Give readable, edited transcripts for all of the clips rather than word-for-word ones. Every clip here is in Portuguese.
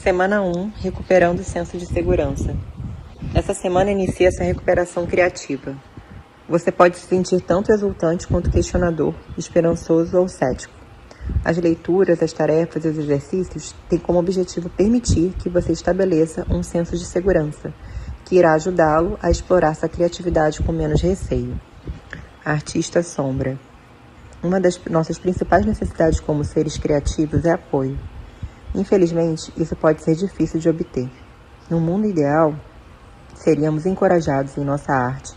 Semana 1, recuperando o senso de segurança. Essa semana inicia essa recuperação criativa. Você pode se sentir tanto exultante quanto questionador, esperançoso ou cético. As leituras, as tarefas e os exercícios têm como objetivo permitir que você estabeleça um senso de segurança, que irá ajudá-lo a explorar sua criatividade com menos receio. Artista sombra. Uma das nossas principais necessidades como seres criativos é apoio. Infelizmente, isso pode ser difícil de obter. No mundo ideal, seríamos encorajados em nossa arte,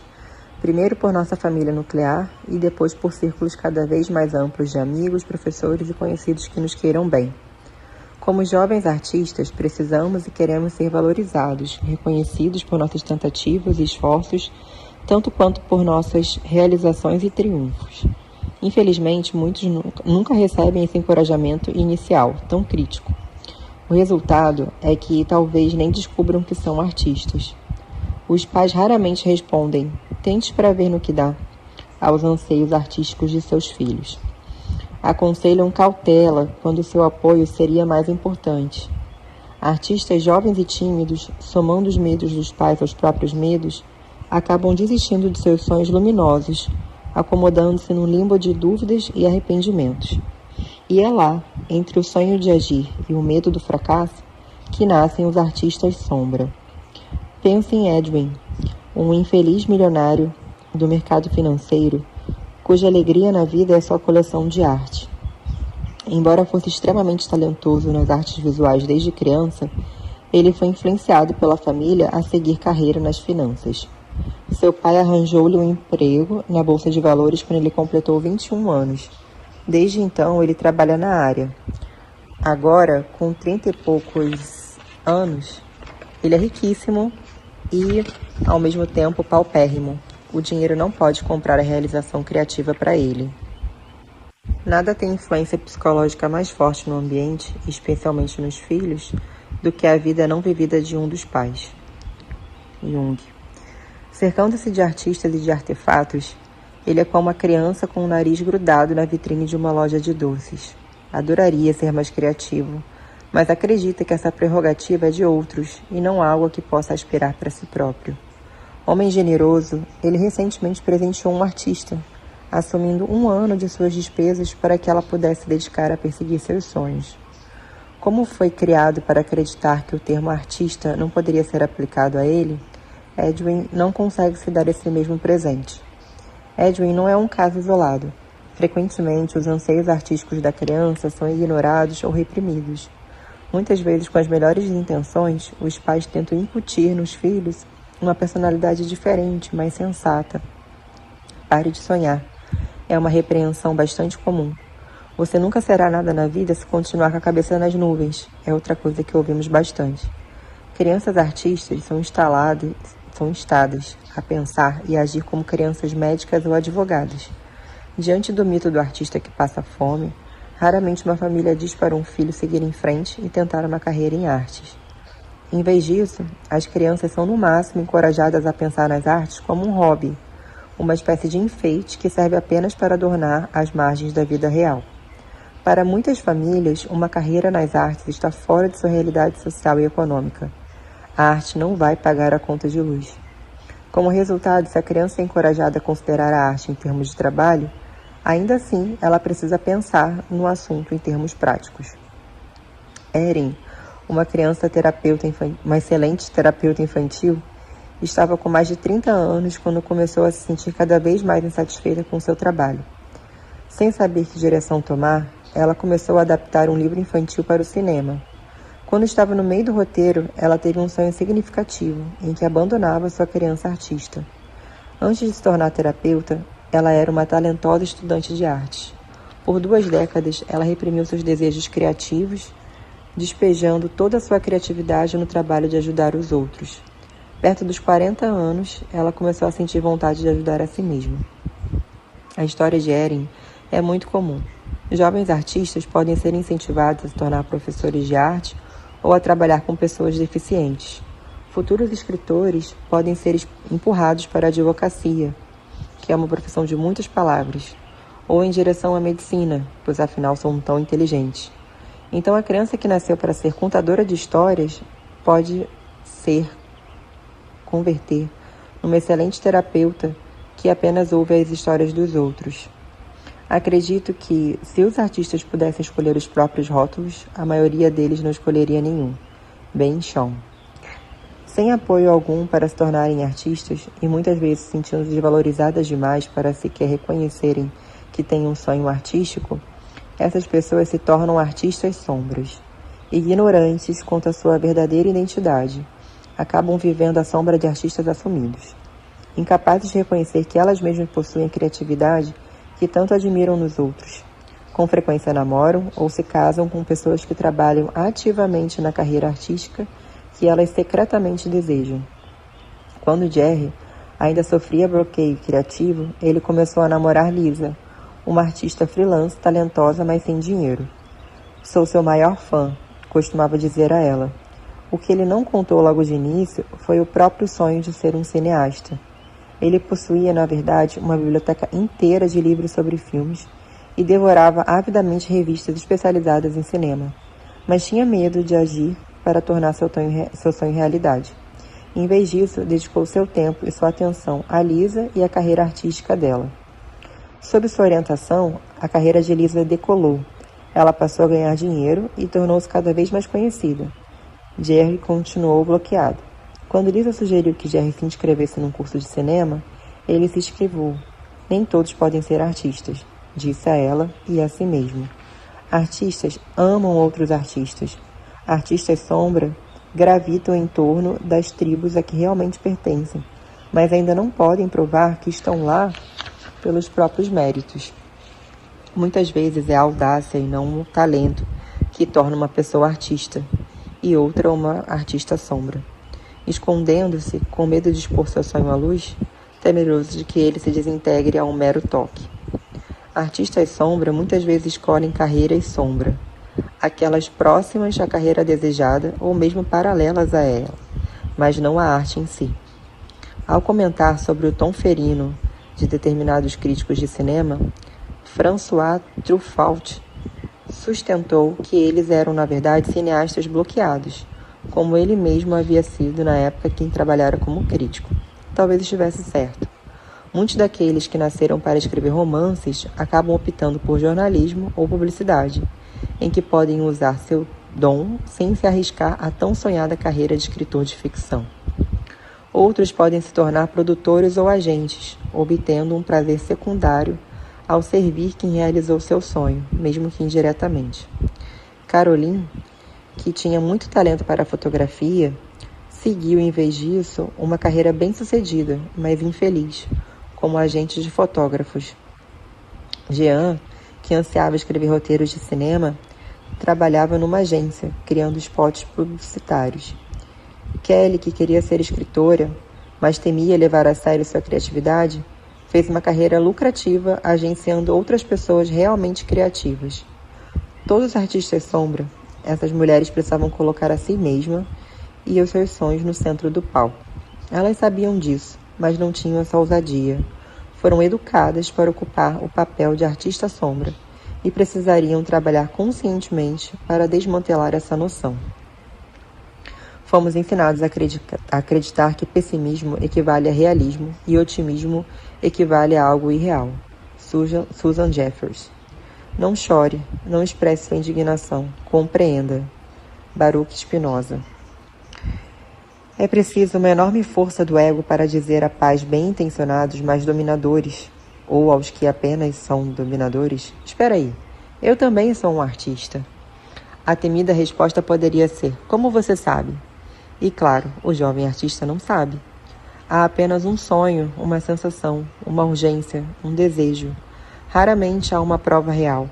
primeiro por nossa família nuclear e depois por círculos cada vez mais amplos de amigos, professores e conhecidos que nos queiram bem. Como jovens artistas, precisamos e queremos ser valorizados, reconhecidos por nossas tentativas e esforços, tanto quanto por nossas realizações e triunfos. Infelizmente, muitos nunca recebem esse encorajamento inicial, tão crítico. O resultado é que talvez nem descubram que são artistas. Os pais raramente respondem, tente para ver no que dá, aos anseios artísticos de seus filhos. Aconselham cautela quando seu apoio seria mais importante. Artistas jovens e tímidos, somando os medos dos pais aos próprios medos, acabam desistindo de seus sonhos luminosos, acomodando-se no limbo de dúvidas e arrependimentos. E é lá, entre o sonho de agir e o medo do fracasso, que nascem os artistas sombra. Pense em Edwin, um infeliz milionário do mercado financeiro, cuja alegria na vida é sua coleção de arte. Embora fosse extremamente talentoso nas artes visuais desde criança, ele foi influenciado pela família a seguir carreira nas finanças. Seu pai arranjou-lhe um emprego na Bolsa de Valores quando ele completou 21 anos. Desde então, ele trabalha na área. Agora, com 30 e poucos anos, ele é riquíssimo e, ao mesmo tempo, paupérrimo. O dinheiro não pode comprar a realização criativa para ele. Nada tem influência psicológica mais forte no ambiente, especialmente nos filhos, do que a vida não vivida de um dos pais. Jung. Cercando-se de artistas e de artefatos, ele é como uma criança com o nariz grudado na vitrine de uma loja de doces. Adoraria ser mais criativo, mas acredita que essa prerrogativa é de outros e não algo que possa aspirar para si próprio. Homem generoso, ele recentemente presenteou um artista, assumindo 1 ano de suas despesas para que ela pudesse dedicar a perseguir seus sonhos. Como foi criado para acreditar que o termo artista não poderia ser aplicado a ele, Edwin não consegue se dar esse mesmo presente. Edwin não é um caso isolado. Frequentemente, os anseios artísticos da criança são ignorados ou reprimidos. Muitas vezes, com as melhores intenções, os pais tentam incutir nos filhos uma personalidade diferente, mais sensata. Pare de sonhar. É uma repreensão bastante comum. Você nunca será nada na vida se continuar com a cabeça nas nuvens. É outra coisa que ouvimos bastante. Crianças artistas são instadas a pensar e agir como crianças médicas ou advogadas. Diante do mito do artista que passa fome, raramente uma família diz para um filho seguir em frente e tentar uma carreira em artes. Em vez disso, as crianças são no máximo encorajadas a pensar nas artes como um hobby, uma espécie de enfeite que serve apenas para adornar as margens da vida real. Para muitas famílias, uma carreira nas artes está fora de sua realidade social e econômica. A arte não vai pagar a conta de luz. Como resultado, se a criança é encorajada a considerar a arte em termos de trabalho, ainda assim ela precisa pensar no assunto em termos práticos. Erin, uma excelente terapeuta infantil, estava com mais de 30 anos quando começou a se sentir cada vez mais insatisfeita com seu trabalho. Sem saber que direção tomar, ela começou a adaptar um livro infantil para o cinema. Quando estava no meio do roteiro, ela teve um sonho significativo, em que abandonava sua criança artista. Antes de se tornar terapeuta, ela era uma talentosa estudante de arte. Por 2 décadas, ela reprimiu seus desejos criativos, despejando toda a sua criatividade no trabalho de ajudar os outros. Perto dos 40 anos, ela começou a sentir vontade de ajudar a si mesma. A história de Erin é muito comum. Jovens artistas podem ser incentivados a se tornar professores de arte ou a trabalhar com pessoas deficientes. Futuros escritores podem ser empurrados para a advocacia, que é uma profissão de muitas palavras, ou em direção à medicina, pois afinal são tão inteligentes. Então, a criança que nasceu para ser contadora de histórias pode converter numa excelente terapeuta que apenas ouve as histórias dos outros. Acredito que, se os artistas pudessem escolher os próprios rótulos, a maioria deles não escolheria nenhum. Ben Shom. Sem apoio algum para se tornarem artistas e muitas vezes se sentindo desvalorizadas demais para sequer reconhecerem que têm um sonho artístico, essas pessoas se tornam artistas sombras, ignorantes quanto à sua verdadeira identidade, acabam vivendo à sombra de artistas assumidos, incapazes de reconhecer que elas mesmas possuem a criatividade que tanto admiram nos outros. Com frequência namoram ou se casam com pessoas que trabalham ativamente na carreira artística que elas secretamente desejam. Quando Jerry ainda sofria bloqueio criativo, ele começou a namorar Lisa, uma artista freelance talentosa, mas sem dinheiro. "Sou seu maior fã", costumava dizer a ela. O que ele não contou logo de início foi o próprio sonho de ser um cineasta. Ele possuía, na verdade, uma biblioteca inteira de livros sobre filmes e devorava avidamente revistas especializadas em cinema, mas tinha medo de agir para tornar seu sonho realidade. Em vez disso, dedicou seu tempo e sua atenção a Lisa e à carreira artística dela. Sob sua orientação, a carreira de Lisa decolou. Ela passou a ganhar dinheiro e tornou-se cada vez mais conhecida. Jerry continuou bloqueado. Quando Lisa sugeriu que Jerry se inscrevesse num curso de cinema, ele se inscreveu. "Nem todos podem ser artistas", disse a ela e a si mesmo. Artistas amam outros artistas. Artistas sombra gravitam em torno das tribos a que realmente pertencem, mas ainda não podem provar que estão lá pelos próprios méritos. Muitas vezes é a audácia e não o talento que torna uma pessoa artista, e outra uma artista sombra. Escondendo-se, com medo de expor seu sonho à luz, temeroso de que ele se desintegre a um mero toque. Artistas sombra muitas vezes escolhem carreiras sombra, aquelas próximas à carreira desejada ou mesmo paralelas a ela, mas não a arte em si. Ao comentar sobre o tom ferino de determinados críticos de cinema, François Truffaut sustentou que eles eram, na verdade, cineastas bloqueados, como ele mesmo havia sido na época em que trabalhara como crítico. Talvez estivesse certo. Muitos daqueles que nasceram para escrever romances acabam optando por jornalismo ou publicidade, em que podem usar seu dom sem se arriscar a tão sonhada carreira de escritor de ficção. Outros podem se tornar produtores ou agentes, obtendo um prazer secundário ao servir quem realizou seu sonho, mesmo que indiretamente. Caroline, que tinha muito talento para a fotografia, seguiu, em vez disso, uma carreira bem-sucedida, mas infeliz, como agente de fotógrafos. Jean, que ansiava escrever roteiros de cinema, trabalhava numa agência, criando spots publicitários. Kelly, que queria ser escritora, mas temia levar a sério sua criatividade, fez uma carreira lucrativa agenciando outras pessoas realmente criativas. Todos os artistas sombra, essas mulheres precisavam colocar a si mesma e os seus sonhos no centro do palco. Elas sabiam disso, mas não tinham essa ousadia. Foram educadas para ocupar o papel de artista sombra e precisariam trabalhar conscientemente para desmantelar essa noção. Fomos ensinados a acreditar que pessimismo equivale a realismo e otimismo equivale a algo irreal. Susan Jeffers. Não chore, não expresse sua indignação, compreenda. Baruch Spinoza. É preciso uma enorme força do ego para dizer a pais bem-intencionados, mas dominadores, ou aos que apenas são dominadores: espera aí, eu também sou um artista. A temida resposta poderia ser: como você sabe? E claro, o jovem artista não sabe. Há apenas um sonho, uma sensação, uma urgência, um desejo. Raramente há uma prova real,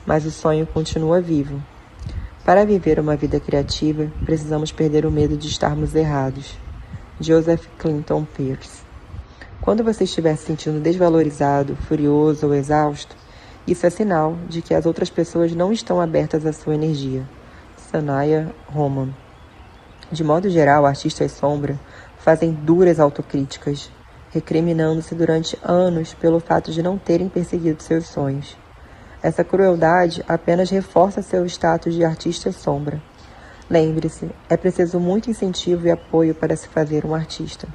mas o sonho continua vivo. Para viver uma vida criativa, precisamos perder o medo de estarmos errados. Joseph Clinton Peirce. Quando você estiver se sentindo desvalorizado, furioso ou exausto, isso é sinal de que as outras pessoas não estão abertas à sua energia. Sanaya Roman. De modo geral, artistas sombra fazem duras autocríticas, recriminando-se durante anos pelo fato de não terem perseguido seus sonhos. Essa crueldade apenas reforça seu status de artista sombra. Lembre-se, é preciso muito incentivo e apoio para se fazer um artista.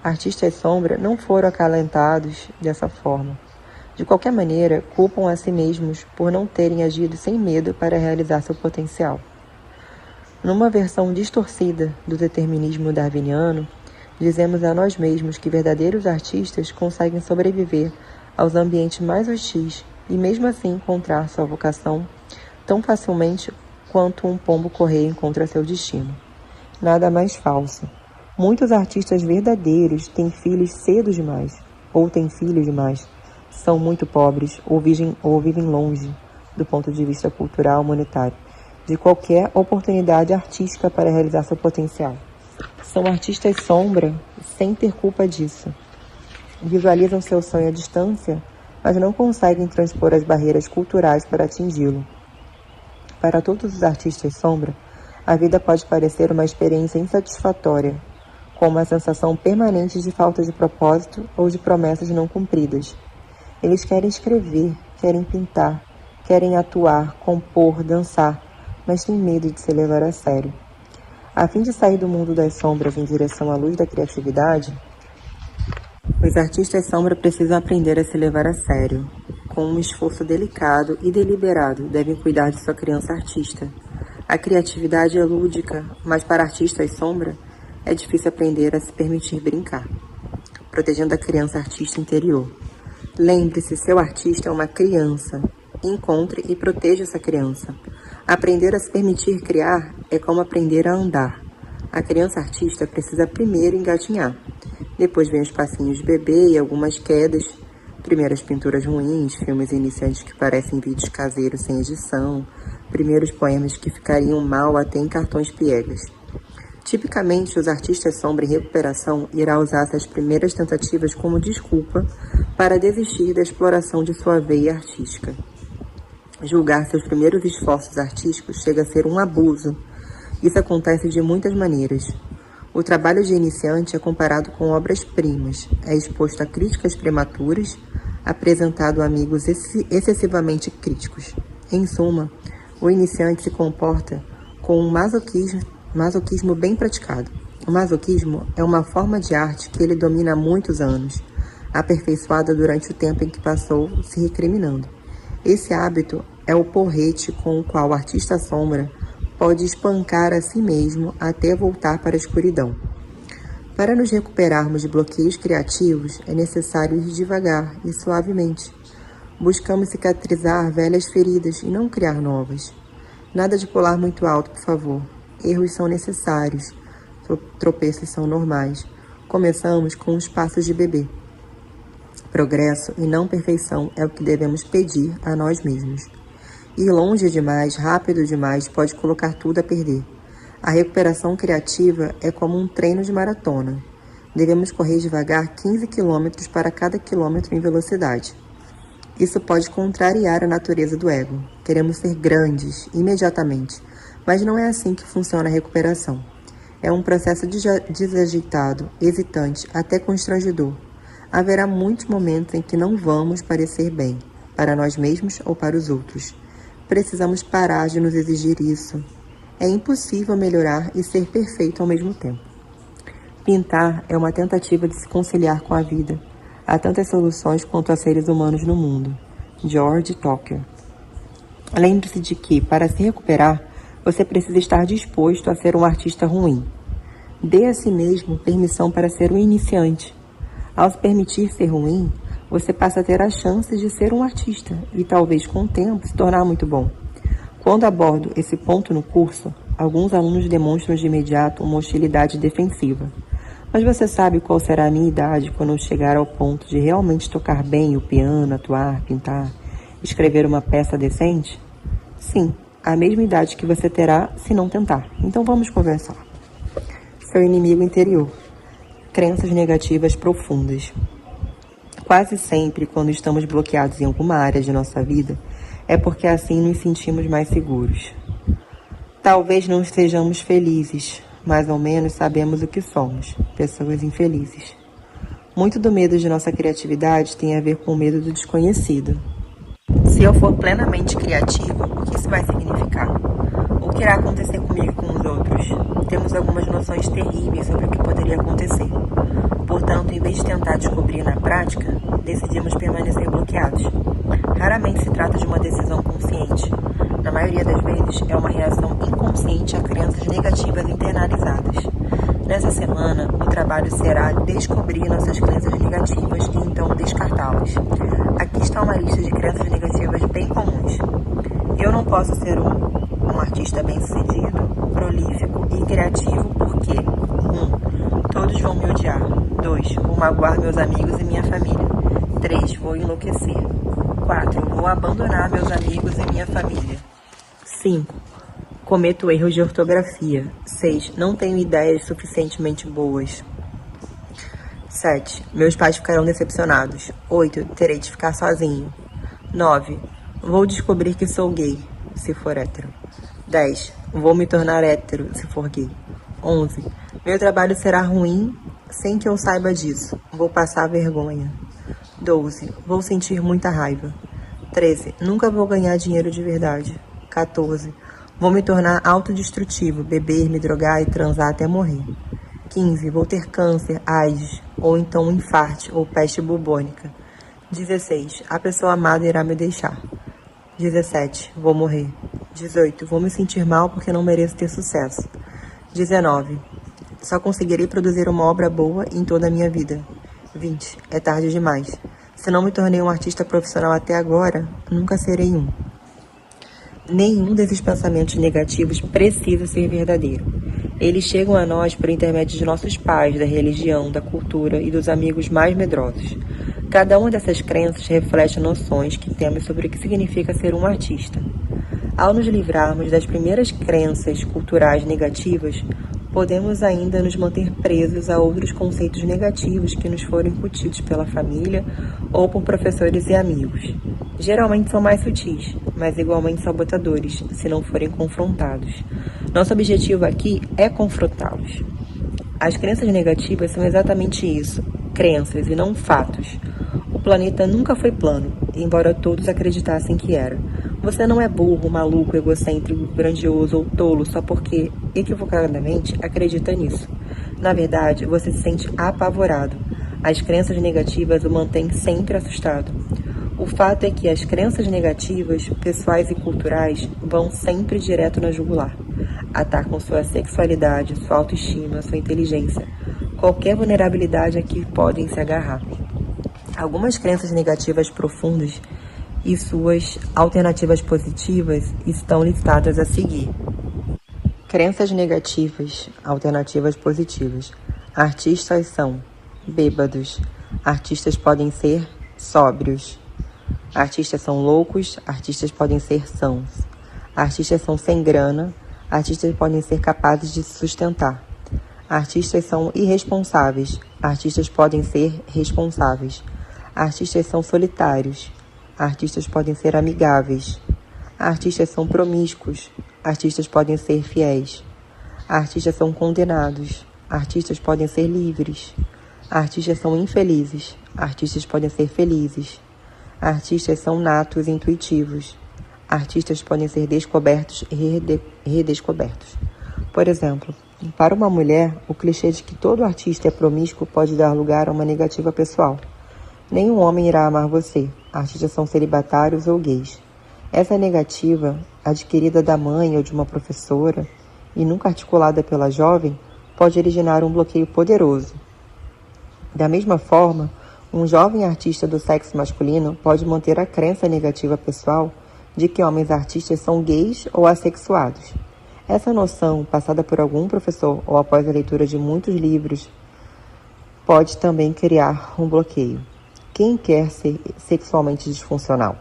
Artistas sombra não foram acalentados dessa forma. De qualquer maneira, culpam a si mesmos por não terem agido sem medo para realizar seu potencial. Numa versão distorcida do determinismo darwiniano, dizemos a nós mesmos que verdadeiros artistas conseguem sobreviver aos ambientes mais hostis e mesmo assim encontrar sua vocação tão facilmente quanto um pombo-correio encontra seu destino. Nada mais falso. Muitos artistas verdadeiros têm filhos cedo demais, ou têm filhos demais, são muito pobres ou vivem longe, do ponto de vista cultural monetário, de qualquer oportunidade artística para realizar seu potencial. São artistas sombra sem ter culpa disso. Visualizam seu sonho à distância, mas não conseguem transpor as barreiras culturais para atingi-lo. Para todos os artistas sombra, a vida pode parecer uma experiência insatisfatória, com uma sensação permanente de falta de propósito ou de promessas não cumpridas. Eles querem escrever, querem pintar, querem atuar, compor, dançar, mas têm medo de se levar a sério. A fim de sair do mundo das sombras em direção à luz da criatividade, os artistas sombra precisam aprender a se levar a sério. Com um esforço delicado e deliberado, devem cuidar de sua criança artista. A criatividade é lúdica, mas para artistas sombra, é difícil aprender a se permitir brincar, protegendo a criança artista interior. Lembre-se, seu artista é uma criança. Encontre e proteja essa criança. Aprender a se permitir criar é como aprender a andar. A criança artista precisa primeiro engatinhar. Depois vem os passinhos de bebê e algumas quedas. Primeiras pinturas ruins, filmes iniciantes que parecem vídeos caseiros sem edição. Primeiros poemas que ficariam mal até em cartões piegas. Tipicamente, os artistas sombra em recuperação irá usar essas primeiras tentativas como desculpa para desistir da exploração de sua veia artística. Julgar seus primeiros esforços artísticos chega a ser um abuso. Isso acontece de muitas maneiras. O trabalho de iniciante é comparado com obras-primas, é exposto a críticas prematuras, apresentado a amigos excessivamente críticos. Em suma, o iniciante se comporta com um masoquismo bem praticado. O masoquismo é uma forma de arte que ele domina há muitos anos, aperfeiçoada durante o tempo em que passou se recriminando. Esse hábito é o porrete com o qual o artista sombra pode espancar a si mesmo até voltar para a escuridão. Para nos recuperarmos de bloqueios criativos, é necessário ir devagar e suavemente. Buscamos cicatrizar velhas feridas e não criar novas. Nada de pular muito alto, por favor. Erros são necessários, tropeços são normais. Começamos com os passos de bebê. Progresso e não perfeição é o que devemos pedir a nós mesmos. Ir longe demais, rápido demais, pode colocar tudo a perder. A recuperação criativa é como um treino de maratona. Devemos correr devagar 15 km para cada quilômetro em velocidade. Isso pode contrariar a natureza do ego. Queremos ser grandes, imediatamente, mas não é assim que funciona a recuperação. É um processo desajeitado, hesitante, até constrangedor. Haverá muitos momentos em que não vamos parecer bem, para nós mesmos ou para os outros. Precisamos parar de nos exigir isso. É impossível melhorar e ser perfeito ao mesmo tempo. Pintar é uma tentativa de se conciliar com a vida. Há tantas soluções quanto há seres humanos no mundo. George Tucker. Lembre-se de que, para se recuperar, você precisa estar disposto a ser um artista ruim. Dê a si mesmo permissão para ser um iniciante. Ao se permitir ser ruim, você passa a ter a chance de ser um artista e talvez com o tempo se tornar muito bom. Quando abordo esse ponto no curso, alguns alunos demonstram de imediato uma hostilidade defensiva. Mas você sabe qual será a minha idade quando eu chegar ao ponto de realmente tocar bem o piano, atuar, pintar, escrever uma peça decente? Sim, a mesma idade que você terá se não tentar. Então vamos conversar. Seu inimigo interior. Crenças negativas profundas. Quase sempre, quando estamos bloqueados em alguma área de nossa vida, é porque assim nos sentimos mais seguros. Talvez não estejamos felizes, mas ao menos sabemos o que somos, pessoas infelizes. Muito do medo de nossa criatividade tem a ver com o medo do desconhecido. Se eu for plenamente criativo, o que isso vai significar? O que irá acontecer comigo e com os outros? Temos algumas noções terríveis sobre o que poderia acontecer. Portanto, em vez de tentar descobrir na prática, decidimos permanecer bloqueados. Raramente se trata de uma decisão consciente. Na maioria das vezes, é uma reação inconsciente a crenças negativas internalizadas. Nessa semana, o trabalho será descobrir nossas crenças negativas e então descartá-las. Aqui está uma lista de crenças negativas bem comuns. Eu não posso ser um artista bem-sucedido, prolífico e criativo porque 1. Todos vão me odiar. 2. Vou magoar meus amigos e minha família. 3. Vou enlouquecer. 4. Vou abandonar meus amigos e minha família. 5. Cometo erros de ortografia. 6. Não tenho ideias suficientemente boas. 7. Meus pais ficarão decepcionados. 8. Terei de ficar sozinho. 9. Vou descobrir que sou gay, se for hétero. 10. Vou me tornar hétero, se for gay. 11. Meu trabalho será ruim sem que eu saiba disso. Vou passar vergonha. 12. Vou sentir muita raiva. 13. Nunca vou ganhar dinheiro de verdade. 14. Vou me tornar autodestrutivo, beber, me drogar e transar até morrer. 15. Vou ter câncer, AIDS, ou então um infarte ou peste bubônica. 16. A pessoa amada irá me deixar. 17. Vou morrer. 18. Vou me sentir mal porque não mereço ter sucesso. 19. Só conseguirei produzir uma obra boa em toda a minha vida. 20. É tarde demais. Se não me tornei um artista profissional até agora, nunca serei um. Nenhum desses pensamentos negativos precisa ser verdadeiro. Eles chegam a nós por intermédio de nossos pais, da religião, da cultura e dos amigos mais medrosos. Cada uma dessas crenças reflete noções que temos sobre o que significa ser um artista. Ao nos livrarmos das primeiras crenças culturais negativas, podemos ainda nos manter presos a outros conceitos negativos que nos foram incutidos pela família ou por professores e amigos. Geralmente são mais sutis, mas igualmente sabotadores, se não forem confrontados. Nosso objetivo aqui é confrontá-los. As crenças negativas são exatamente isso, crenças e não fatos. O planeta nunca foi plano, embora todos acreditassem que era. Você não é burro, maluco, egocêntrico, grandioso ou tolo só porque, equivocadamente, acredita nisso. Na verdade, você se sente apavorado. As crenças negativas o mantêm sempre assustado. O fato é que as crenças negativas, pessoais e culturais, vão sempre direto na jugular. Atacam sua sexualidade, sua autoestima, sua inteligência. Qualquer vulnerabilidade a que podem se agarrar. Algumas crenças negativas profundas e suas alternativas positivas estão listadas a seguir. Crenças negativas, alternativas positivas. Artistas são bêbados. Artistas podem ser sóbrios. Artistas são loucos, artistas podem ser sãos. Artistas são sem grana, artistas podem ser capazes de se sustentar. Artistas são irresponsáveis, artistas podem ser responsáveis. Artistas são solitários, artistas podem ser amigáveis. Artistas são promíscuos, artistas podem ser fiéis. Artistas são condenados, artistas podem ser livres. Artistas são infelizes, artistas podem ser felizes. Artistas são natos e intuitivos. Artistas podem ser descobertos e redescobertos. Por exemplo, para uma mulher, o clichê de que todo artista é promíscuo pode dar lugar a uma negativa pessoal. Nenhum homem irá amar você. Artistas são celibatários ou gays. Essa negativa, adquirida da mãe ou de uma professora, e nunca articulada pela jovem, pode originar um bloqueio poderoso. Da mesma forma, um jovem artista do sexo masculino pode manter a crença negativa pessoal de que homens artistas são gays ou assexuados. Essa noção, passada por algum professor ou após a leitura de muitos livros, pode também criar um bloqueio. Quem quer ser sexualmente disfuncional?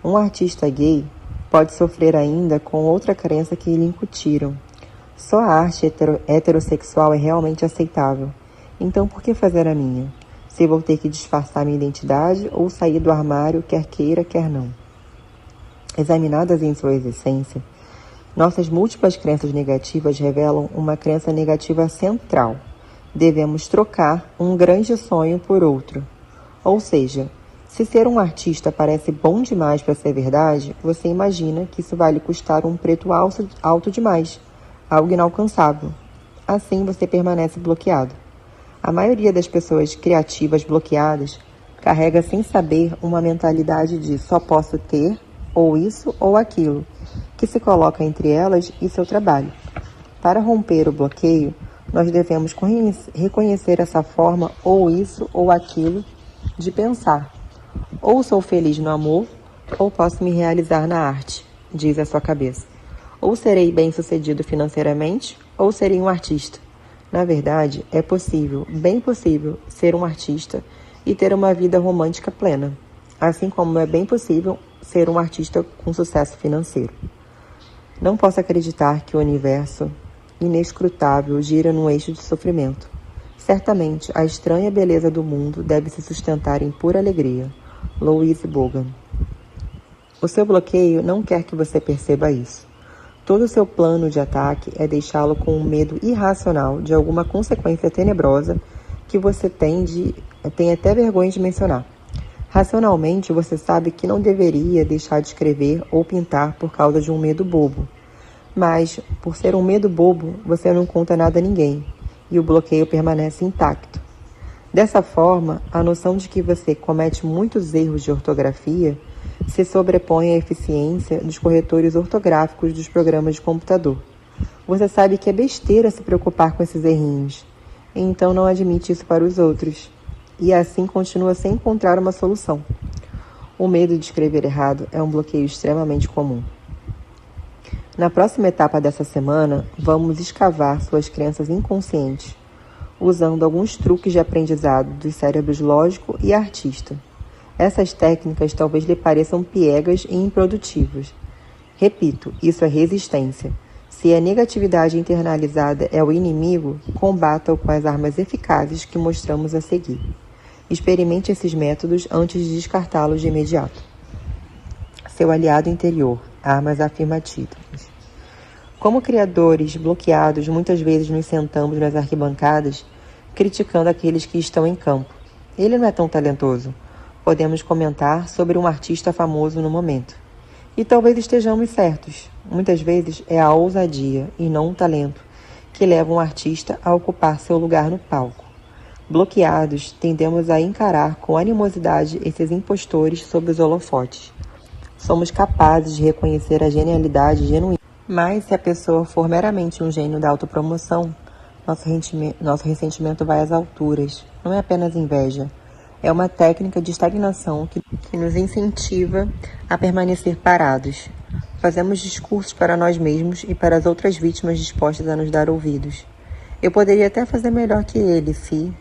Um artista gay pode sofrer ainda com outra crença que lhe incutiram. Só a arte heterossexual é realmente aceitável. Então por que fazer a minha? Se vou ter que disfarçar minha identidade ou sair do armário, quer queira, quer não. Examinadas em sua essência, nossas múltiplas crenças negativas revelam uma crença negativa central. Devemos trocar um grande sonho por outro. Ou seja, Se ser um artista parece bom demais para ser verdade, você imagina que isso vai lhe custar um preço alto demais, algo inalcançável. Assim você permanece bloqueado. A maioria das pessoas criativas bloqueadas carrega sem saber uma mentalidade de só posso ter ou isso ou aquilo, que se coloca entre elas e seu trabalho. Para romper o bloqueio, nós devemos reconhecer essa forma ou isso ou aquilo de pensar. Ou sou feliz no amor, ou posso me realizar na arte, diz a sua cabeça. Ou serei bem-sucedido financeiramente, ou serei um artista. Na verdade, é possível, bem possível, ser um artista e ter uma vida romântica plena, assim como é bem possível ser um artista com sucesso financeiro. Não posso acreditar que o universo inescrutável gira num eixo de sofrimento. Certamente, a estranha beleza do mundo deve se sustentar em pura alegria. Louise Bogan. O seu bloqueio não quer que você perceba isso. Todo o seu plano de ataque é deixá-lo com um medo irracional de alguma consequência tenebrosa que você tem até vergonha de mencionar. Racionalmente, você sabe que não deveria deixar de escrever ou pintar por causa de um medo bobo. Mas, por ser um medo bobo, você não conta nada a ninguém, e o bloqueio permanece intacto. Dessa forma, a noção de que você comete muitos erros de ortografia se sobrepõe à eficiência dos corretores ortográficos dos programas de computador. Você sabe que é besteira se preocupar com esses errinhos, e então não admite isso para os outros, e assim continua sem encontrar uma solução. O medo de escrever errado é um bloqueio extremamente comum. Na próxima etapa dessa semana, vamos escavar suas crenças inconscientes, usando alguns truques de aprendizado dos cérebros lógico e artista. Essas técnicas talvez lhe pareçam piegas e improdutivas. Repito, isso é resistência. Se a negatividade internalizada é o inimigo, combata-o com as armas eficazes que mostramos a seguir. Experimente esses métodos antes de descartá-los de imediato. Seu aliado interior, armas afirmativas. Como criadores bloqueados, muitas vezes nos sentamos nas arquibancadas, criticando aqueles que estão em campo. Ele não é tão talentoso. Podemos comentar sobre um artista famoso no momento. E talvez estejamos certos. Muitas vezes é a ousadia, e não o talento, que leva um artista a ocupar seu lugar no palco. Bloqueados, tendemos a encarar com animosidade esses impostores sob os holofotes. Somos capazes de reconhecer a genialidade genuína. Mas se a pessoa for meramente um gênio da autopromoção, nosso ressentimento vai às alturas. Não é apenas inveja. É uma técnica de estagnação que nos incentiva a permanecer parados. Fazemos discursos para nós mesmos e para as outras vítimas dispostas a nos dar ouvidos. Eu poderia até fazer melhor que ele, se...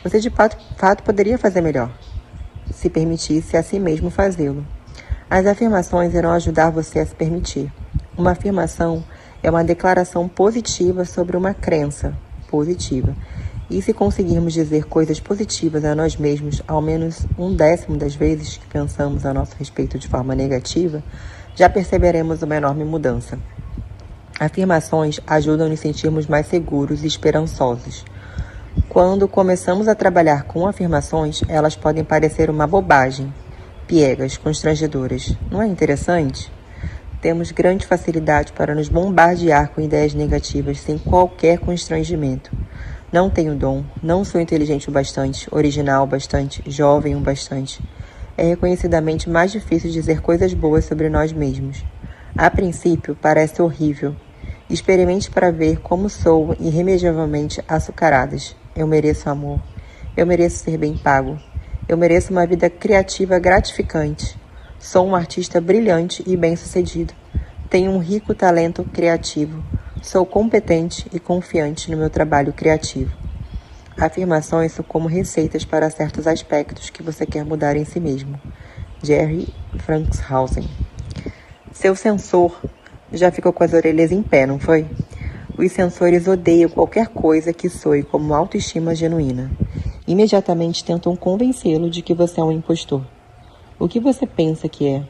Você de fato poderia fazer melhor, se permitisse a si mesmo fazê-lo. As afirmações irão ajudar você a se permitir. Uma afirmação é uma declaração positiva sobre uma crença positiva. E se conseguirmos dizer coisas positivas a nós mesmos ao menos 1/10 das vezes que pensamos a nosso respeito de forma negativa, já perceberemos uma enorme mudança. Afirmações ajudam a nos sentirmos mais seguros e esperançosos. Quando começamos a trabalhar com afirmações, elas podem parecer uma bobagem, piegas, constrangedoras. Não é interessante? Temos grande facilidade para nos bombardear com ideias negativas sem qualquer constrangimento. Não tenho dom, não sou inteligente o bastante, original o bastante, jovem o bastante. É reconhecidamente mais difícil dizer coisas boas sobre nós mesmos. A princípio, parece horrível. Experimente para ver como sou irremediavelmente açucaradas. Eu mereço amor. Eu mereço ser bem pago. Eu mereço uma vida criativa gratificante. Sou um artista brilhante e bem-sucedido. Tenho um rico talento criativo. Sou competente e confiante no meu trabalho criativo. Afirmações são como receitas para certos aspectos que você quer mudar em si mesmo. Jerry Frankshausen. Seu sensor já ficou com as orelhas em pé, não foi? Os sensores odeiam qualquer coisa que soe como autoestima genuína. Imediatamente tentam convencê-lo de que você é um impostor. O que você pensa que é?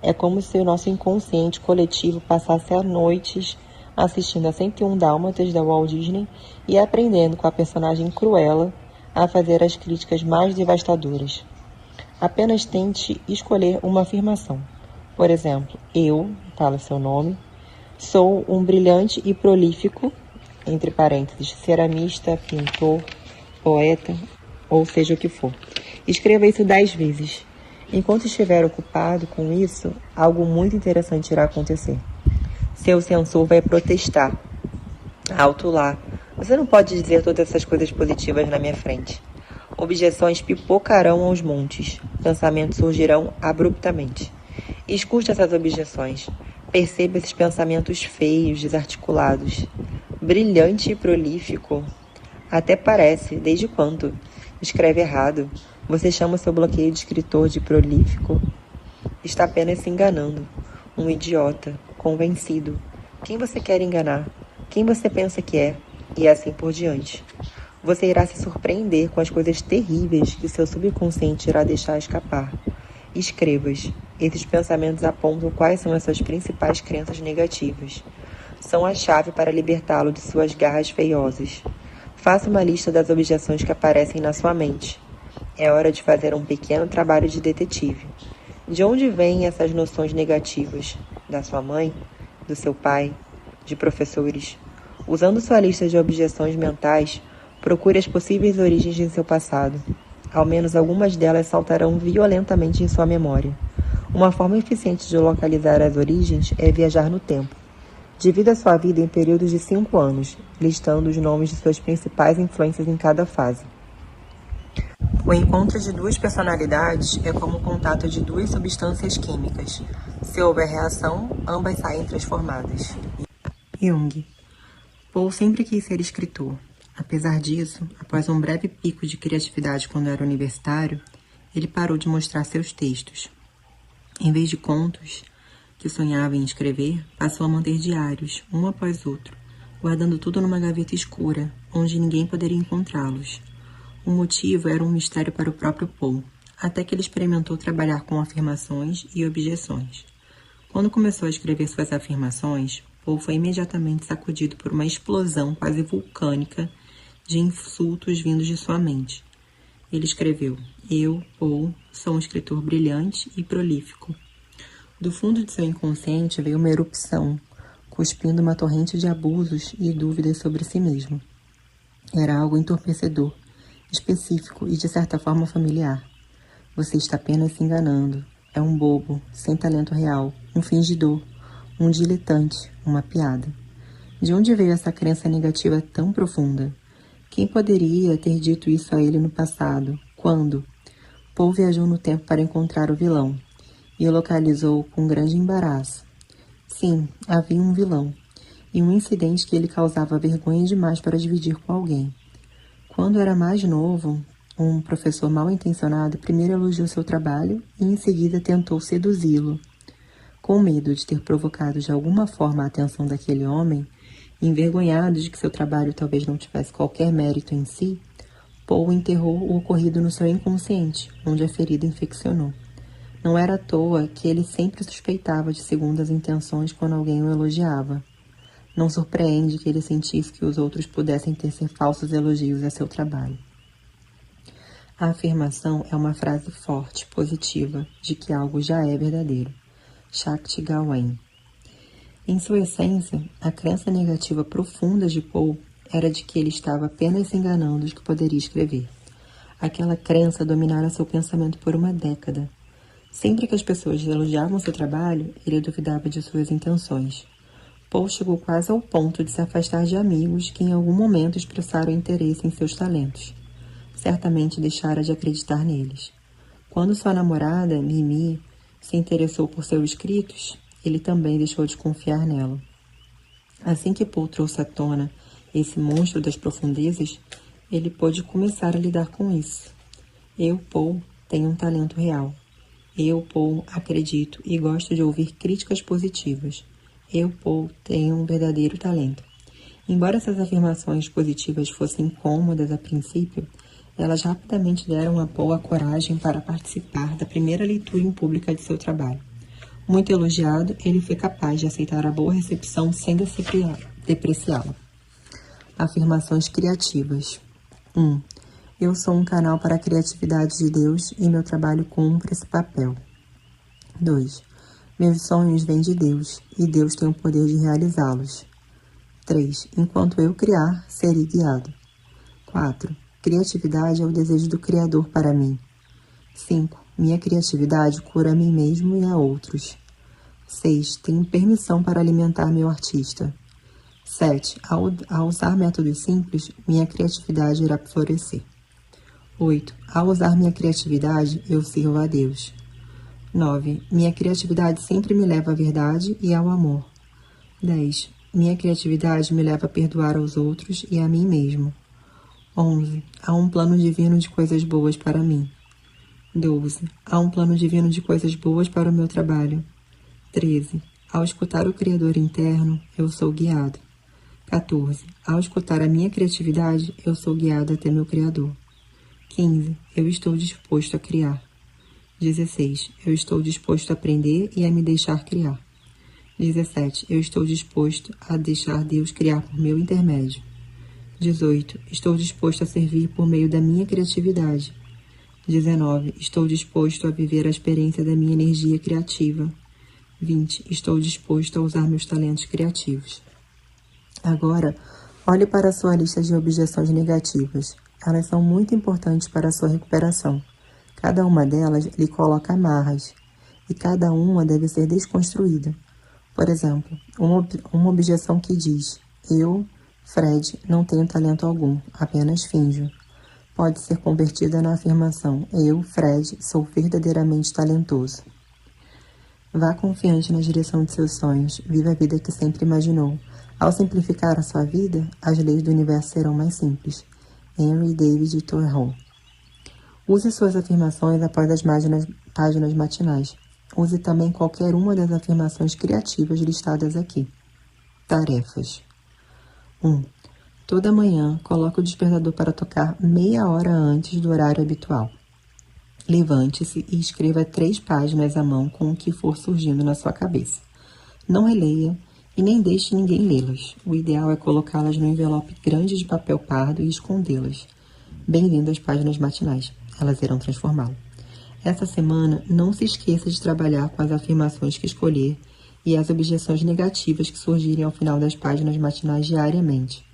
É como se o nosso inconsciente coletivo passasse a noites assistindo a 101 Dálmatas da Walt Disney e aprendendo com a personagem Cruella a fazer as críticas mais devastadoras. Apenas tente escolher uma afirmação. Por exemplo, eu, fala seu nome, sou um brilhante e prolífico, entre parênteses, ceramista, pintor, poeta, ou seja o que for. Escreva isso 10 vezes. Enquanto estiver ocupado com isso, algo muito interessante irá acontecer. Seu censor vai protestar. Alto lá. Você não pode dizer todas essas coisas positivas na minha frente. Objeções pipocarão aos montes. Pensamentos surgirão abruptamente. Escute essas objeções. Perceba esses pensamentos feios, desarticulados. Brilhante e prolífico. Até parece. Desde quando? Escreve errado. Você chama seu bloqueio de escritor de prolífico? Está apenas se enganando. Um idiota. Convencido. Quem você quer enganar? Quem você pensa que é? E assim por diante. Você irá se surpreender com as coisas terríveis que seu subconsciente irá deixar escapar. Escreva-as. Esses pensamentos apontam quais são as suas principais crenças negativas. São a chave para libertá-lo de suas garras feiosas. Faça uma lista das objeções que aparecem na sua mente. É hora de fazer um pequeno trabalho de detetive. De onde vêm essas noções negativas? Da sua mãe? Do seu pai? De professores? Usando sua lista de objeções mentais, procure as possíveis origens de seu passado. Ao menos algumas delas saltarão violentamente em sua memória. Uma forma eficiente de localizar as origens é viajar no tempo. Divida sua vida em períodos de 5 anos, listando os nomes de suas principais influências em cada fase. O encontro de duas personalidades é como o contato de duas substâncias químicas. Se houver reação, ambas saem transformadas. Jung. Poe sempre quis ser escritor. Apesar disso, após um breve pico de criatividade quando era universitário, ele parou de mostrar seus textos. Em vez de contos que sonhava em escrever, passou a manter diários, um após outro, guardando tudo numa gaveta escura, onde ninguém poderia encontrá-los. O motivo era um mistério para o próprio Poe, até que ele experimentou trabalhar com afirmações e objeções. Quando começou a escrever suas afirmações, Poe foi imediatamente sacudido por uma explosão quase vulcânica de insultos vindos de sua mente. Ele escreveu: Eu, Poe, sou um escritor brilhante e prolífico. Do fundo de seu inconsciente veio uma erupção, cuspindo uma torrente de abusos e dúvidas sobre si mesmo. Era algo entorpecedor, específico e de certa forma familiar. Você está apenas se enganando. É um bobo, sem talento real, um fingidor, um diletante, uma piada. De onde veio essa crença negativa tão profunda? Quem poderia ter dito isso a ele no passado? Quando? Poe viajou no tempo para encontrar o vilão e o localizou com grande embaraço. Sim, havia um vilão e um incidente que ele causava vergonha demais para dividir com alguém. Quando era mais novo, um professor mal-intencionado primeiro elogiou seu trabalho e em seguida tentou seduzi-lo. Com medo de ter provocado de alguma forma a atenção daquele homem, envergonhado de que seu trabalho talvez não tivesse qualquer mérito em si, Poe enterrou o ocorrido no seu inconsciente, onde a ferida infeccionou. Não era à toa que ele sempre suspeitava de segundas intenções quando alguém o elogiava. Não surpreende que ele sentisse que os outros pudessem tecer falsos elogios a seu trabalho. A afirmação é uma frase forte, positiva, de que algo já é verdadeiro. Shakti Gawain. Em sua essência, a crença negativa profunda de Poe era de que ele estava apenas se enganando de que poderia escrever. Aquela crença dominara seu pensamento por uma década. Sempre que as pessoas elogiavam seu trabalho, ele duvidava de suas intenções. Poe chegou quase ao ponto de se afastar de amigos que em algum momento expressaram interesse em seus talentos. Certamente deixara de acreditar neles. Quando sua namorada, Mimi, se interessou por seus escritos, ele também deixou de confiar nela. Assim que Poe trouxe à tona esse monstro das profundezas, ele pôde começar a lidar com isso. Eu, Poe, tenho um talento real. Eu, Poe, acredito e gosto de ouvir críticas positivas. Eu, Poe, tenho um verdadeiro talento. Embora essas afirmações positivas fossem incômodas a princípio, elas rapidamente deram a Poe a coragem para participar da primeira leitura em pública de seu trabalho. Muito elogiado, ele foi capaz de aceitar a boa recepção sem depreciá-la. Afirmações criativas. 1. Eu sou um canal para a criatividade de Deus e meu trabalho cumpre esse papel. 2. Meus sonhos vêm de Deus e Deus tem o poder de realizá-los. 3. Enquanto eu criar, serei guiado. 4. Criatividade é o desejo do Criador para mim. 5. Minha criatividade cura a mim mesmo e a outros. 6. Tenho permissão para alimentar meu artista. 7. Ao usar métodos simples, minha criatividade irá florescer. 8. Ao usar minha criatividade, eu sirvo a Deus. 9. Minha criatividade sempre me leva à verdade e ao amor. 10. Minha criatividade me leva a perdoar aos outros e a mim mesmo. 11. Há um plano divino de coisas boas para mim. 12. Há um plano divino de coisas boas para o meu trabalho. 13. Ao escutar o Criador interno, eu sou guiado. 14. Ao escutar a minha criatividade, eu sou guiado até meu Criador. 15. Eu estou disposto a criar. 16. Eu estou disposto a aprender e a me deixar criar. 17. Eu estou disposto a deixar Deus criar por meu intermédio. 18. Estou disposto a servir por meio da minha criatividade. 19. Estou disposto a viver a experiência da minha energia criativa. 20. Estou disposto a usar meus talentos criativos. Agora, olhe para a sua lista de objeções negativas. Elas são muito importantes para a sua recuperação. Cada uma delas lhe coloca amarras, e cada uma deve ser desconstruída. Por exemplo, uma objeção que diz: eu, Fred, não tenho talento algum, apenas finjo. Pode ser convertida na afirmação: eu, Fred, sou verdadeiramente talentoso. Vá confiante na direção de seus sonhos, viva a vida que sempre imaginou. Ao simplificar a sua vida, as leis do universo serão mais simples. Henry David Thoreau. Use suas afirmações após as páginas matinais. Use também qualquer uma das afirmações criativas listadas aqui. Tarefas. 1. Toda manhã, coloque o despertador para tocar meia hora antes do horário habitual. Levante-se e escreva 3 páginas à mão com o que for surgindo na sua cabeça. Não releia e nem deixe ninguém lê-las. O ideal é colocá-las no envelope grande de papel pardo e escondê-las. Bem-vindo às páginas matinais. Elas irão transformá-lo. Essa semana, não se esqueça de trabalhar com as afirmações que escolher e as objeções negativas que surgirem ao final das páginas matinais diariamente.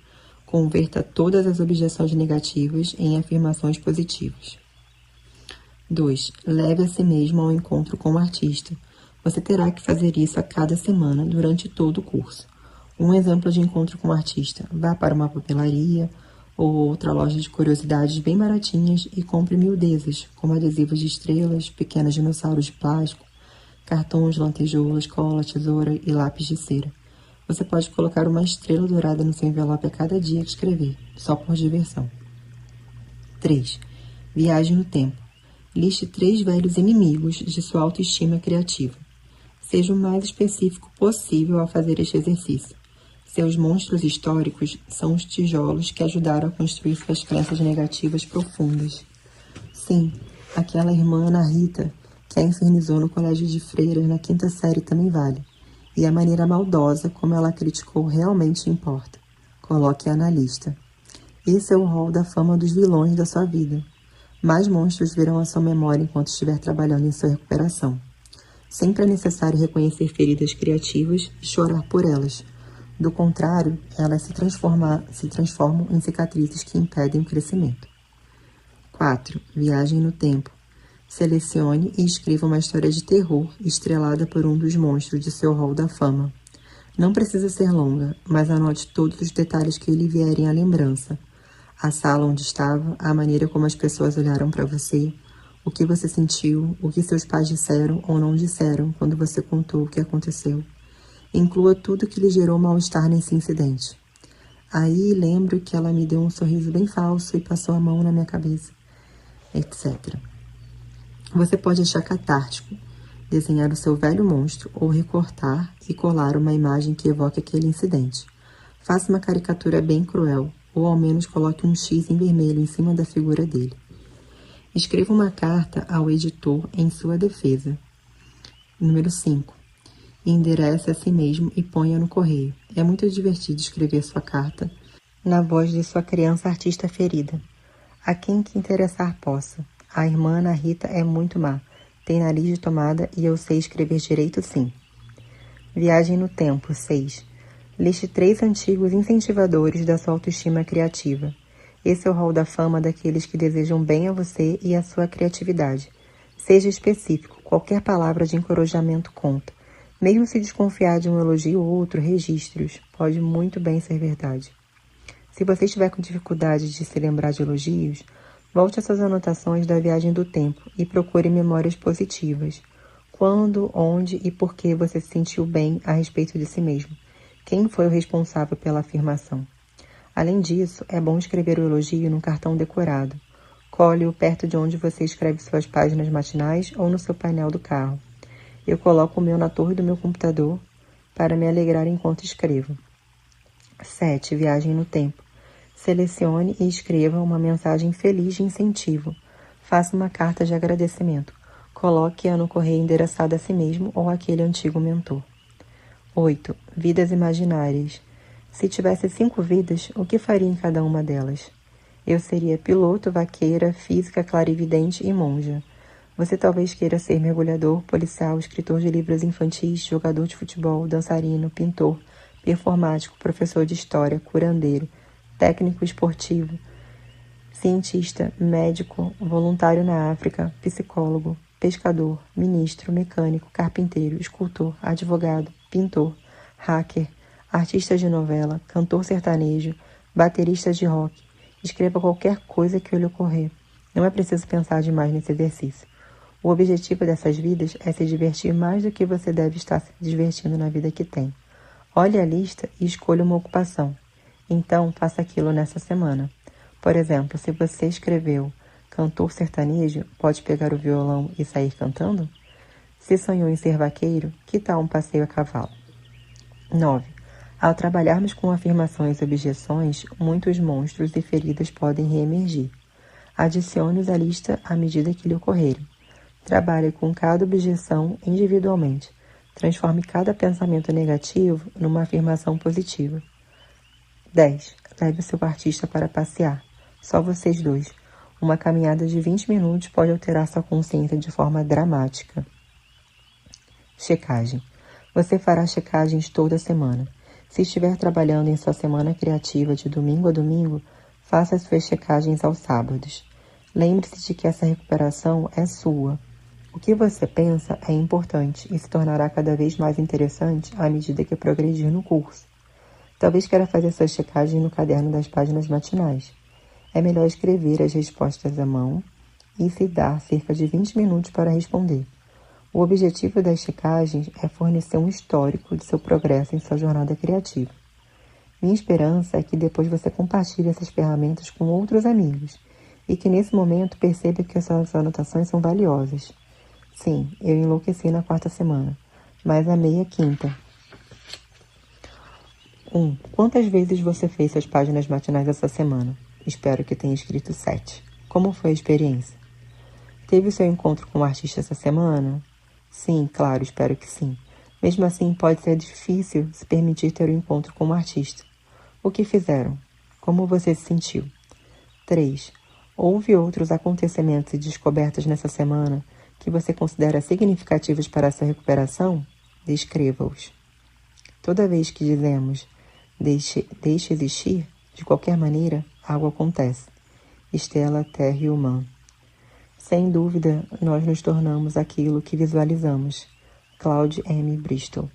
Converta todas as objeções negativas em afirmações positivas. 2. Leve a si mesmo ao encontro com o artista. Você terá que fazer isso a cada semana durante todo o curso. Um exemplo de encontro com o artista: vá para uma papelaria ou outra loja de curiosidades bem baratinhas e compre miudezas, como adesivos de estrelas, pequenos dinossauros de plástico, cartões, lantejoulas, cola, tesoura e lápis de cera. Você pode colocar uma estrela dourada no seu envelope a cada dia que escrever, só por diversão. 3. Viaje no tempo. Liste 3 velhos inimigos de sua autoestima criativa. Seja o mais específico possível ao fazer este exercício. Seus monstros históricos são os tijolos que ajudaram a construir suas crenças negativas profundas. Sim, aquela irmã Ana Rita, que a infernizou no colégio de freiras na 5ª série também vale. E a maneira maldosa como ela a criticou realmente importa. Coloque-a na lista. Esse é o rol da fama dos vilões da sua vida. Mais monstros virão à sua memória enquanto estiver trabalhando em sua recuperação. Sempre é necessário reconhecer feridas criativas e chorar por elas. Do contrário, elas se transformam em cicatrizes que impedem o crescimento. 4. Viagem no tempo. Selecione e escreva uma história de terror estrelada por um dos monstros de seu rol da fama. Não precisa ser longa, mas anote todos os detalhes que lhe vierem à lembrança. A sala onde estava, a maneira como as pessoas olharam para você, o que você sentiu, o que seus pais disseram ou não disseram quando você contou o que aconteceu. Inclua tudo que lhe gerou mal-estar nesse incidente. Aí lembro que ela me deu um sorriso bem falso e passou a mão na minha cabeça, etc. Você pode achar catártico desenhar o seu velho monstro ou recortar e colar uma imagem que evoque aquele incidente. Faça uma caricatura bem cruel, ou ao menos coloque um X em vermelho em cima da figura dele. Escreva uma carta ao editor em sua defesa. Número 5. Enderece a si mesmo e ponha no correio. É muito divertido escrever sua carta na voz de sua criança artista ferida. A quem que interessar possa. A irmã Ana Rita é muito má. Tem nariz de tomada e eu sei escrever direito sim. Viagem no tempo, 6. Liste 3 antigos incentivadores da sua autoestima criativa. Esse é o hall da fama daqueles que desejam bem a você e a sua criatividade. Seja específico, qualquer palavra de encorajamento conta. Mesmo se desconfiar de um elogio ou outro, registre-os. Pode muito bem ser verdade. Se você estiver com dificuldade de se lembrar de elogios, volte às suas anotações da viagem do tempo e procure memórias positivas. Quando, onde e por que você se sentiu bem a respeito de si mesmo? Quem foi o responsável pela afirmação? Além disso, é bom escrever o elogio num cartão decorado. Cole-o perto de onde você escreve suas páginas matinais ou no seu painel do carro. Eu coloco o meu na torre do meu computador para me alegrar enquanto escrevo. 7. Viagem no tempo. Selecione e escreva uma mensagem feliz de incentivo. Faça uma carta de agradecimento. Coloque-a no correio endereçado a si mesmo ou àquele antigo mentor. 8. Vidas imaginárias. Se tivesse 5 vidas, o que faria em cada uma delas? Eu seria piloto, vaqueira, física, clarividente e monja. Você talvez queira ser mergulhador, policial, escritor de livros infantis, jogador de futebol, dançarino, pintor, performático, professor de história, curandeiro, técnico esportivo, cientista, médico, voluntário na África, psicólogo, pescador, ministro, mecânico, carpinteiro, escultor, advogado, pintor, hacker, artista de novela, cantor sertanejo, baterista de rock. Escreva qualquer coisa que lhe ocorrer. Não é preciso pensar demais nesse exercício. O objetivo dessas vidas é se divertir mais do que você deve estar se divertindo na vida que tem. Olhe a lista e escolha uma ocupação. Então, faça aquilo nessa semana. Por exemplo, se você escreveu cantor sertanejo, pode pegar o violão e sair cantando? Se sonhou em ser vaqueiro, que tal um passeio a cavalo? 9. Ao trabalharmos com afirmações e objeções, muitos monstros e feridas podem reemergir. Adicione-os à lista à medida que lhe ocorrerem. Trabalhe com cada objeção individualmente. Transforme cada pensamento negativo numa afirmação positiva. 10. Leve o seu artista para passear. Só vocês dois. Uma caminhada de 20 minutos pode alterar sua consciência de forma dramática. Checagem. Você fará checagens toda semana. Se estiver trabalhando em sua semana criativa de domingo a domingo, faça as suas checagens aos sábados. Lembre-se de que essa recuperação é sua. O que você pensa é importante e se tornará cada vez mais interessante à medida que progredir no curso. Talvez queira fazer sua checagem no caderno das páginas matinais. É melhor escrever as respostas à mão e se dar cerca de 20 minutos para responder. O objetivo das checagens é fornecer um histórico de seu progresso em sua jornada criativa. Minha esperança é que depois você compartilhe essas ferramentas com outros amigos e que nesse momento perceba que as suas anotações são valiosas. Sim, eu enlouqueci na 4ª semana, mas amei a 5ª. 1. Quantas vezes você fez suas páginas matinais essa semana? Espero que tenha escrito 7. Como foi a experiência? Teve o seu encontro com o artista essa semana? Sim, claro, espero que sim. Mesmo assim, pode ser difícil se permitir ter o encontro com o artista. O que fizeram? Como você se sentiu? 3. Houve outros acontecimentos e descobertas nessa semana que você considera significativos para a sua recuperação? Descreva-os. Toda vez que dizemos deixe existir, de qualquer maneira, algo acontece. Stella Terry Ullman. Sem dúvida, nós nos tornamos aquilo que visualizamos. Claude M. Bristol.